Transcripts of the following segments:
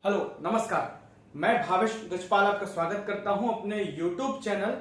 Hello नमस्कार। मैं भावेश गजपाल आपका स्वागत करता हूं अपने YouTube चैनल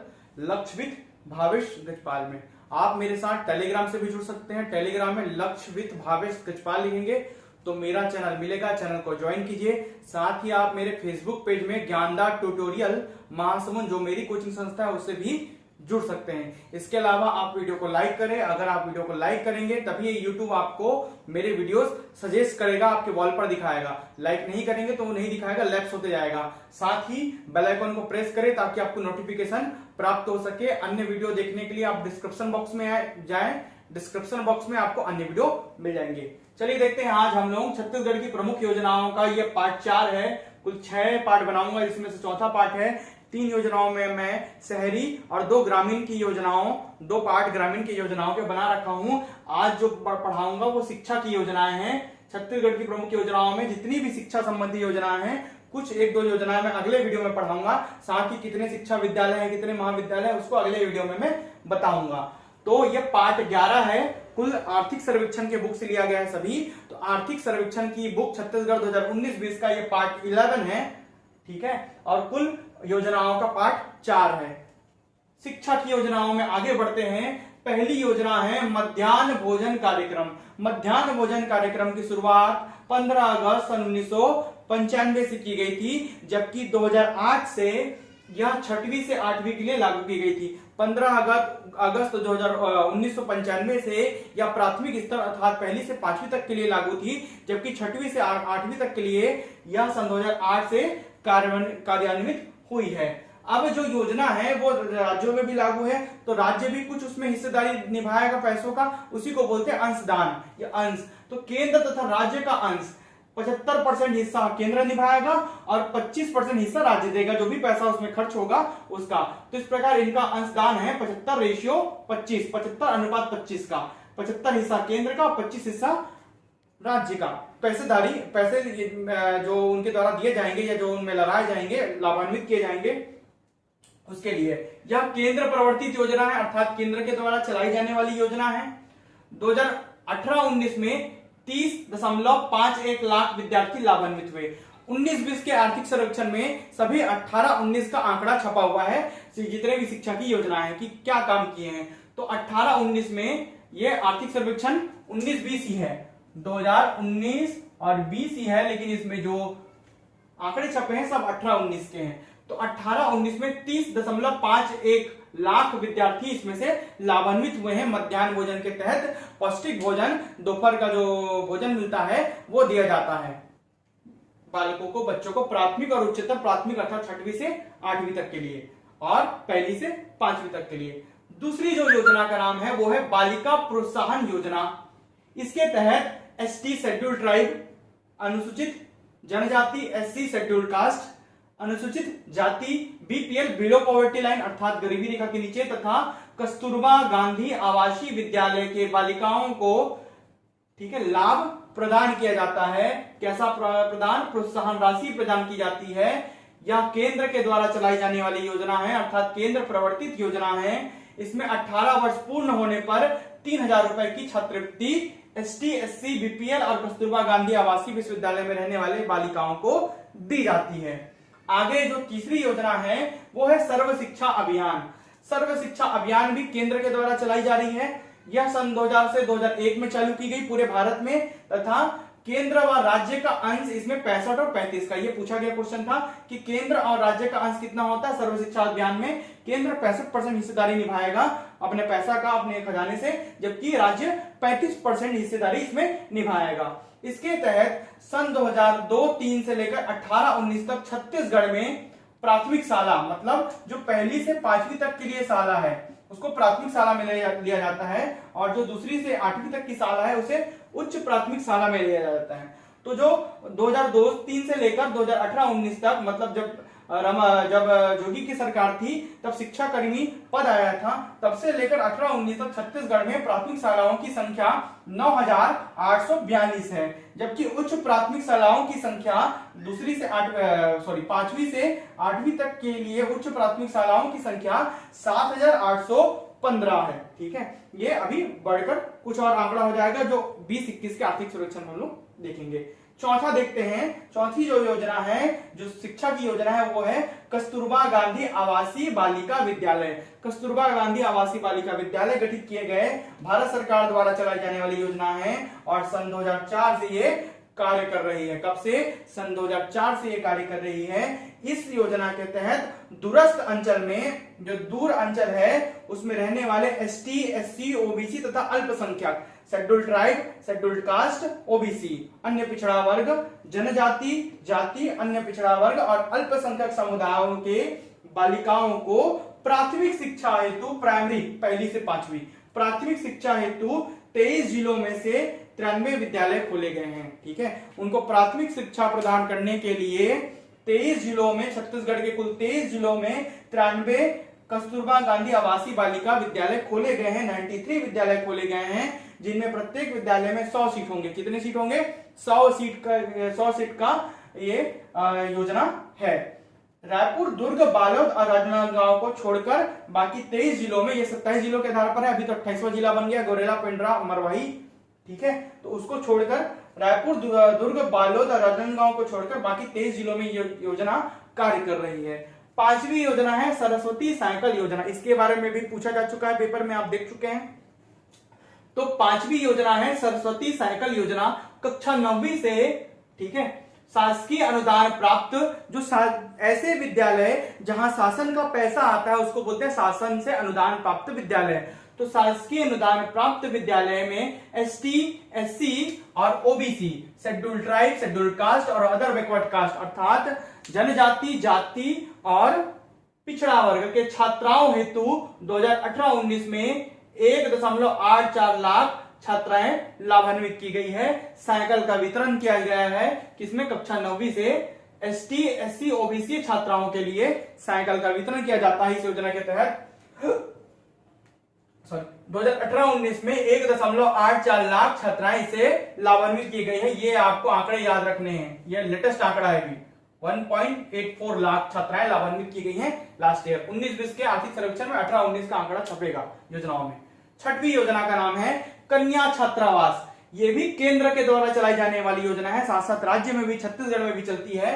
लक्ष्य विथ भावेश गजपाल में। आप मेरे साथ टेलीग्राम से भी जुड़ सकते हैं। टेलीग्राम में लक्ष्य विथ भावेश गजपाल लिखेंगे तो मेरा चैनल मिलेगा, चैनल को ज्वाइन कीजिए। साथ ही आप मेरे फेसबुक पेज में ज्ञानदा ट्यूटोरियल महासमुंद जो मेरी कोचिंग संस्था है उससे भी जुड़ सकते हैं। इसके अलावा आप वीडियो को लाइक करें। अगर आप वीडियो को लाइक करेंगे तभी यूट्यूब आपको मेरे वीडियोस सजेस्ट करेगा, आपके वॉल पर दिखाएगा। लाइक नहीं करेंगे तो वो नहीं दिखाएगा, लैप्स होते जाएगा। साथ ही बेल आइकन को प्रेस करें ताकि आपको नोटिफिकेशन प्राप्त हो सके। अन्य वीडियो देखने के लिए आप डिस्क्रिप्शन बॉक्स में जाएं। डिस्क्रिप्शन बॉक्स में आपको अन्य वीडियो मिल जाएंगे। चलिए देखते हैं आज हम लोग छत्तीसगढ़ की प्रमुख योजनाओं का ये पार्ट 4 है। कुल 6 पार्ट बनाऊंगा, जिसमें से चौथा पार्ट है। 3 योजनाओं में मैं शहरी और 2 ग्रामीण की योजनाओं, 2 पार्ट ग्रामीण की योजनाओं के बना रखा हूं। आज जो पढ़ाऊंगा वो शिक्षा की योजनाएं हैं। छत्तीसगढ़ की प्रमुख योजनाओं में जितनी भी शिक्षा संबंधी योजनाएं हैं, कुछ 1-2 योजनाएं मैं अगले वीडियो में पढ़ाऊंगा। साथ ही कितने शिक्षा विद्यालय हैं, कितने महाविद्यालय हैं, उसको अगले वीडियो में मैं बताऊंगा। तो ये पार्ट 11 है। कुल आर्थिक सर्वेक्षण के बुक से लिया गया है सभी। तो आर्थिक सर्वेक्षण की बुक छत्तीसगढ़ 2019-20 का ये पार्ट 11 है, ठीक है। और कुल योजनाओं का पार्ट 4 है। शिक्षा की योजनाओं में आगे बढ़ते हैं। पहली योजना है मध्याह्न भोजन कार्यक्रम। मध्याह्न भोजन कार्यक्रम की शुरुआत 15 अगस्त सन 1995 से की गई थी, जबकि 2008 से यह 6वीं से 8वीं के लिए लागू की गई थी। 15 अगस्त 1995 से यह प्राथमिक स्तर अर्थात पहली से 5वीं तक के लिए लागू थी, जबकि 6वीं से 8वीं तक के लिए यह सन 2008 से कार्यान्वित हुई है। अब जो योजना है वो राज्यों में भी लागू है, तो राज्य भी कुछ उसमें हिस्सेदारी निभाएगा पैसों का, उसी को बोलते हैं अंशदान। ये अंश तो केंद्र तथा राज्य का अंश 75% हिस्सा केंद्र निभाएगा और 25% हिस्सा राज्य देगा, जो भी पैसा उसमें खर्च होगा उसका। तो इस प्रकार इनका अंशदान है 75:25, 75:25 का। 75 हिस्सा केंद्र का, 25 हिस्सा राज्य का। पैसे जो उनके द्वारा दिए जाएंगे या जो उनमें लगाए जाएंगे, लाभान्वित किए जाएंगे, उसके लिए यह केंद्र प्रवर्तित योजना है, अर्थात केंद्र के द्वारा चलाई जाने वाली योजना है। 2018-19 में 30.51 लाख विद्यार्थी लाभान्वित हुए। 19-20 के आर्थिक सर्वेक्षण में सभी 18-19 का आंकड़ा छपा हुआ है, जितने भी शिक्षा की योजना है कि क्या काम किए हैं। तो 18-19 में ये आर्थिक सर्वेक्षण 19-20 ही है, 2019 और 20 ही है, लेकिन इसमें जो आंकड़े छपे हैं सब 18-19 के हैं। तो 18-19 में 30.51 लाख विद्यार्थी इसमें से लाभान्वित हुए हैं। मध्याह्न भोजन के तहत पौष्टिक भोजन, दोपहर का जो भोजन मिलता है वो दिया जाता है बालकों को, बच्चों को, प्राथमिक और उच्चतर प्राथमिक अर्थात 6वीं से 8वीं तक के लिए और पहली से 5वीं तक के लिए। दूसरी जो योजना का नाम है वो है बालिका प्रोत्साहन योजना। इसके तहत ST शेड्यूल ट्राइब, अनुसूचित जनजाति SC शेड्यूल कास्ट, अनुसूचित जाति BPL बिलो पॉवर्टी लाइन अर्थात गरीबी रेखा के नीचे तथा कस्तूरबा गांधी आवासीय विद्यालय के बालिकाओं को, ठीक है, लाभ प्रदान किया जाता है। कैसा प्रदान? प्रोत्साहन राशि प्रदान की जाती है। यह केंद्र के द्वारा चलाई जाने वाली योजना है, अर्थात केंद्र प्रवर्तित योजना है। इसमें 18 वर्ष पूर्ण होने पर 3,000 रुपए की छात्रवृत्ति ST SC BPL और कस्तूरबा गांधी आवासीय विश्वविद्यालय में रहने वाले बालिकाओं को दी जाती है। आगे जो तीसरी योजना है वो है सर्व शिक्षा अभियान। सर्व शिक्षा अभियान भी केंद्र के द्वारा चलाई जा रही है। यह सन 2000 से 2001 में चालू की गई पूरे भारत में, तथा केंद्र व राज्य का अंश इसमें 65 और 35 का। ये पूछा गया क्वेश्चन था कि केंद्र और राज्य का अंश कितना होता है सर्व शिक्षा अभियान में। केंद्र 65% हिस्सेदारी निभाएगा अपने पैसा का, अपने खजाने से, जबकि राज्य 35% हिस्सेदारी इसमें निभाएगा। इसके तहत सन 2002-3 से लेकर 18-19 तक छत्तीसगढ़ में प्राथमिक शाला, मतलब जो पहली से 5वीं तक के लिए शाला है उसको प्राथमिक शाला में लिया जाता है, और जो दूसरी से 8वीं तक की शाला है उसे उच्च प्राथमिक शाला में लिया जाता है। तो जो 2002-3 से लेकर 2018-19 तक, मतलब जब जोगी की सरकार थी तब शिक्षा कर्मी पद आया था, तब से लेकर 18-19 तक छत्तीसगढ़ में प्राथमिक शालाओं की संख्या 9,842 है, जबकि उच्च प्राथमिक शालाओं की संख्या 5वीं से 8वीं तक के लिए उच्च प्राथमिक शालाओं की संख्या 7,815 है। ठीक है, ये अभी बढ़कर कुछ और आंकड़ा हो जाएगा जो 20-21 के आर्थिक सर्वेक्षण हम लोग देखेंगे। चौथा देखते हैं, चौथी जो योजना है, जो शिक्षा की योजना है, वो है कस्तूरबा गांधी आवासीय बालिका विद्यालय। कस्तूरबा गांधी आवासीय बालिका विद्यालय गठित किए गए भारत सरकार द्वारा चलाई जाने वाली योजना है और सन 2004 से ये कार्य कर रही है। कब से? सन 2004 से ये कार्य कर रही है। इस योजना के तहत दूरस्थ अंचल में, जो दूर अंचल है, उसमें रहने वाले एसटी, एससी, ओबीसी तथा अल्पसंख्यक, scheduled tribe, scheduled caste, OBC, अन्य पिछड़ा वर्ग, जनजाति, जाति, अन्य पिछड़ा वर्ग और अल्पसंख्यक समुदायों के बालिकाओं को प्राथमिक शिक्षा हेतु, प्राइमरी पहली से पांचवी, प्राथमिक शिक्षा हेतु 23 जिलों में से 93 विद्यालय खोले गए हैं। ठीक है, उनको प्राथमिक शिक्षा प्रदान करने के लिए 23 जिलों में, छत्तीसगढ़ के कुल 23 जिलों में 93 कस्तूरबा गांधी आवासीय बालिका विद्यालय खोले गए हैं। 93 विद्यालय खोले गए हैं, जिनमें प्रत्येक विद्यालय में 100 सीट होंगे। कितने सीट होंगे? 100 सीट का ये योजना है। रायपुर, दुर्ग, बालोद और राजनांदगांव को छोड़कर बाकी 23 जिलों में, ये 27 जिलों के आधार पर है, अभी तो 28वां जिला बन गया गौरेला, पेंड्रा, मरवाही। ठीक है, तो उसको छोड़कर रायपुर, दुर्ग, बालोद और राजनांदगांव को छोड़कर बाकी 23 जिलों में ये योजना कार्य कर रही है। पांचवी योजना है सरस्वती साइकिल योजना। इसके बारे में भी पूछा जा चुका है पेपर में, आप देख चुके हैं। तो पांचवी योजना है सरस्वती साइकिल योजना। कक्षा 9वीं से, ठीक है, शासकीय अनुदान प्राप्त, जो ऐसे विद्यालय जहां शासन का पैसा आता है उसको बोलते हैं शासन से अनुदान प्राप्त विद्यालय। तो शासकीय अनुदान प्राप्त विद्यालय में एसटी, एससी और OBC, scheduled tribe, scheduled caste और अदर बैकवर्ड कास्ट, अर्थात जनजाति, जाति और पिछड़ा वर्ग के छात्राओं हेतु 2018-19 में 1.84 लाख छात्राएं लाभान्वित की गई है। साइकिल का वितरण किया गया है किसमें? कक्षा 9वीं से एसटी, एससी, ओबीसी छात्राओं के लिए साइकिल का वितरण किया जाता है इस योजना के तहत। 2018-19 में 1.84 लाख छात्राएं इसे लाभान्वित की गई है। ये आपको आंकड़े याद रखने हैं, ये लेटेस्ट आंकड़ा है अभी। 1.84 लाख छात्राएं लाभान्वित की गई हैं लास्ट ईयर। 19-20 के आर्थिक सर्वेक्षण में 18-19 का आंकड़ा छपेगा योजनाओं में। छठवीं योजना का नाम है कन्या छात्रावास। ये भी केंद्र के द्वारा चलाई जाने वाली योजना है, साथ साथ राज्य में भी, छत्तीसगढ़ में भी चलती है।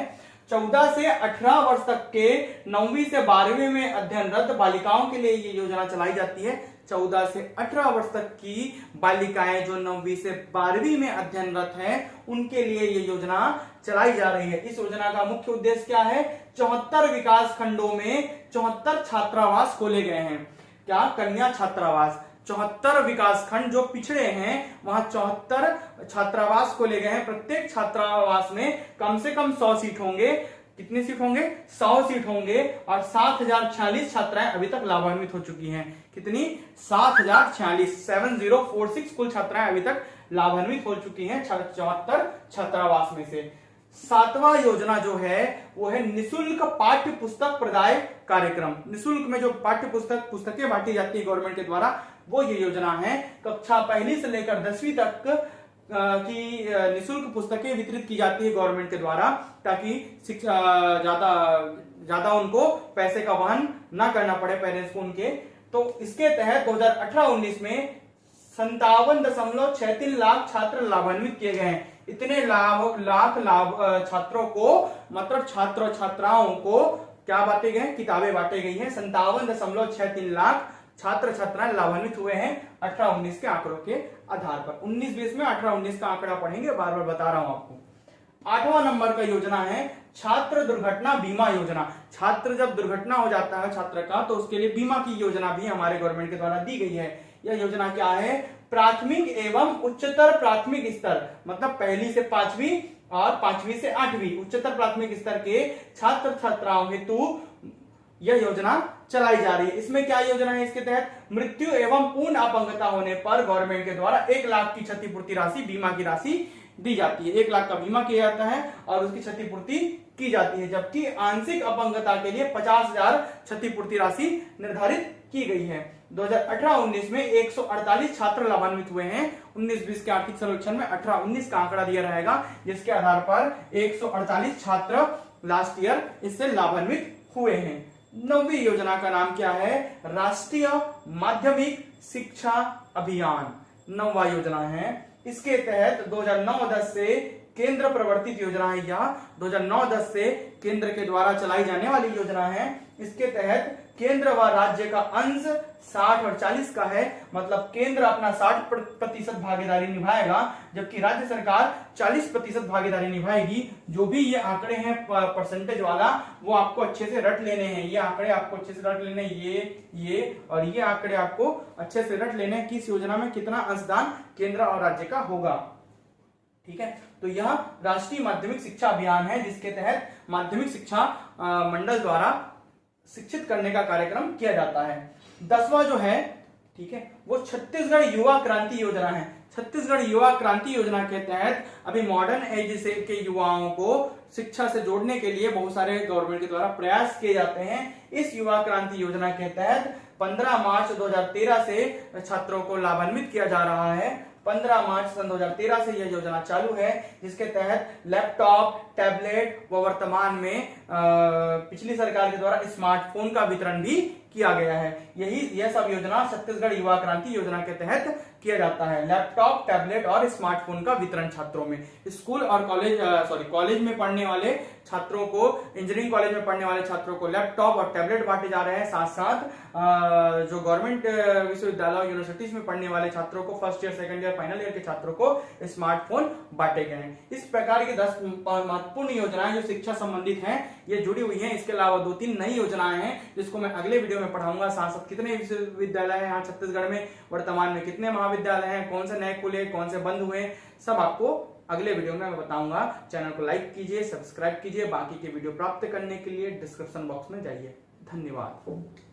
14 से 18 वर्ष तक के 9वीं से 12वीं में अध्ययनरत बालिकाओं के लिए ये योजना चलाई जाती है। 14 से 18 वर्ष तक की बालिकाएं जो 9वीं से 12वीं में अध्ययनरत हैं, उनके लिए ये योजना चलाई जा रही है। इस योजना का मुख्य उद्देश्य क्या है? 74 विकास खंडों में 74 छात्रावास खोले गए हैं। क्या? कन्या छात्रावास। 74 विकास खंड जो पिछड़े हैं, वहां 74 छात्रावास खोले गए हैं। प्रत्येक छात्रावास में कम से कम 100 सीट होंगे। कितनी सीट होंगे? 100 सीट होंगे और 7046 छात्राएं अभी तक लाभान्वित हो चुकी हैं। कितनी? 7046, 7046 कुल छात्राएं अभी तक लाभान्वित हो चुकी हैं 74 छात्रावास में से। 7वां योजना जो है वो है निशुल्क पाठ्य पुस्तक प्रदाय कार्यक्रम। निशुल्क में जो पाठ्य पुस्तकें बांटी जाती है गवर्नमेंट के द्वारा, वो ये योजना है। कक्षा 1 से लेकर 10वीं तक की निशुल्क पुस्तकें वितरित की जाती है गवर्नमेंट के द्वारा, ताकि शिक्षा ज्यादा उनको पैसे का वहन ना करना पड़े पेरेंट्स को उनके। तो इसके तहत 2018-19 में 57.63 लाख छात्र लाभान्वित किए गए हैं। इतने लाख छात्रों को, मतलब छात्र छात्राओं को क्या बांटे गए? किताबें बांटे गई हैं। 57.63 लाख छात्र छात्राएं लाभान्वित हुए हैं 18-19 के आंकड़ों के आधार पर। 19-20 में 18-19 का आंकड़ा पढ़ेंगे, बार बार बता रहा हूं आपको। 8वां नंबर का योजना है छात्र दुर्घटना बीमा योजना। छात्र जब दुर्घटना हो जाता है छात्र का, तो उसके लिए बीमा की योजना भी हमारे गवर्नमेंट के द्वारा दी गई है। यह योजना क्या है? प्राथमिक एवं उच्चतर प्राथमिक स्तर, मतलब 1ली से 5वीं और 5वीं से 8वीं उच्चतर प्राथमिक स्तर के छात्र छात्राओं हेतु यह योजना चलाई जा रही है। इसमें क्या योजना है? इसके तहत मृत्यु एवं पूर्ण अपंगता होने पर गवर्नमेंट के द्वारा 1 लाख की क्षतिपूर्ति राशि, बीमा की राशि दी जाती है। 1 लाख का बीमा किया जाता है और उसकी क्षतिपूर्ति की जाती है। जबकि आंशिक अपंगता के लिए 50,000 क्षतिपूर्ति राशि निर्धारित की गई है। 2018-19 में 148 छात्र लाभान्वित हुए हैं। 19-20 के आर्थिक सर्वेक्षण में 18-19 का आंकड़ा दिया रहेगा, जिसके आधार पर 148 छात्र लास्ट ईयर इससे लाभान्वित हुए हैं। 9वीं योजना का नाम क्या है? राष्ट्रीय माध्यमिक शिक्षा अभियान 9वां योजना है। इसके तहत 2009-10 से केंद्र प्रवर्तित योजना है, यह 2009-10 से केंद्र के द्वारा चलाई जाने वाली योजना है। इसके तहत केंद्र व राज्य का अंश 60 और 40 का है, मतलब केंद्र अपना 60% भागीदारी निभाएगा जबकि राज्य सरकार 40% भागीदारी निभाएगी। जो भी ये आंकड़े हैं परसेंटेज वाला, वो आपको अच्छे से रट लेने हैं। ये आंकड़े आपको अच्छे से रट लेने, ये और ये आंकड़े आपको अच्छे से रट लेने, किस योजना में कितना अंशदान केंद्र और राज्य का होगा। ठीक है, तो यह राष्ट्रीय माध्यमिक शिक्षा अभियान है जिसके तहत माध्यमिक शिक्षा मंडल द्वारा शिक्षित करने का कार्यक्रम किया जाता है। 10वां जो है, ठीक है, वो छत्तीसगढ़ युवा क्रांति योजना है। छत्तीसगढ़ युवा क्रांति योजना के तहत अभी मॉडर्न एज से के युवाओं को शिक्षा से जोड़ने के लिए बहुत सारे गवर्नमेंट के द्वारा प्रयास किए जाते हैं। इस युवा क्रांति योजना के तहत 15 मार्च 2013 से छात्रों को लाभान्वित किया जा रहा है। 15 मार्च सन 2013 से यह योजना चालू है, जिसके तहत लैपटॉप, टैबलेट व वर्तमान में पिछली सरकार के द्वारा स्मार्टफोन का वितरण भी किया गया है। यह सब योजना छत्तीसगढ़ युवा क्रांति योजना के तहत किया जाता है। लैपटॉप, टैबलेट और स्मार्टफोन का वितरण छात्रों में, स्कूल और कॉलेज में पढ़ने वाले छात्रों को, इंजीनियरिंग कॉलेज में पढ़ने वाले छात्रों को लैपटॉप और टैबलेट बांटे जा रहे हैं। साथ साथ जो गवर्नमेंट विश्वविद्यालय और यूनिवर्सिटीज में पढ़ने वाले छात्रों को, first year, second year, final year के छात्रों को स्मार्टफोन बांटे गए हैं। इस प्रकार की 10 महत्वपूर्ण योजनाएं जो शिक्षा संबंधित हैं, ये जुड़ी हुई हैं। इसके अलावा 2-3 नई योजनाएं हैं जिसको मैं अगले वीडियो में पढ़ाऊंगा। साथ साथ कितने विश्वविद्यालय हैं यहाँ छत्तीसगढ़ में, वर्तमान में कितने महाविद्यालय हैं, कौन से नए खुले, कौन से बंद हुए, सब आपको अगले वीडियो में मैं बताऊंगा। चैनल को लाइक कीजिए, सब्सक्राइब कीजिए। बाकी के वीडियो प्राप्त करने के लिए डिस्क्रिप्शन बॉक्स में जाइए। धन्यवाद।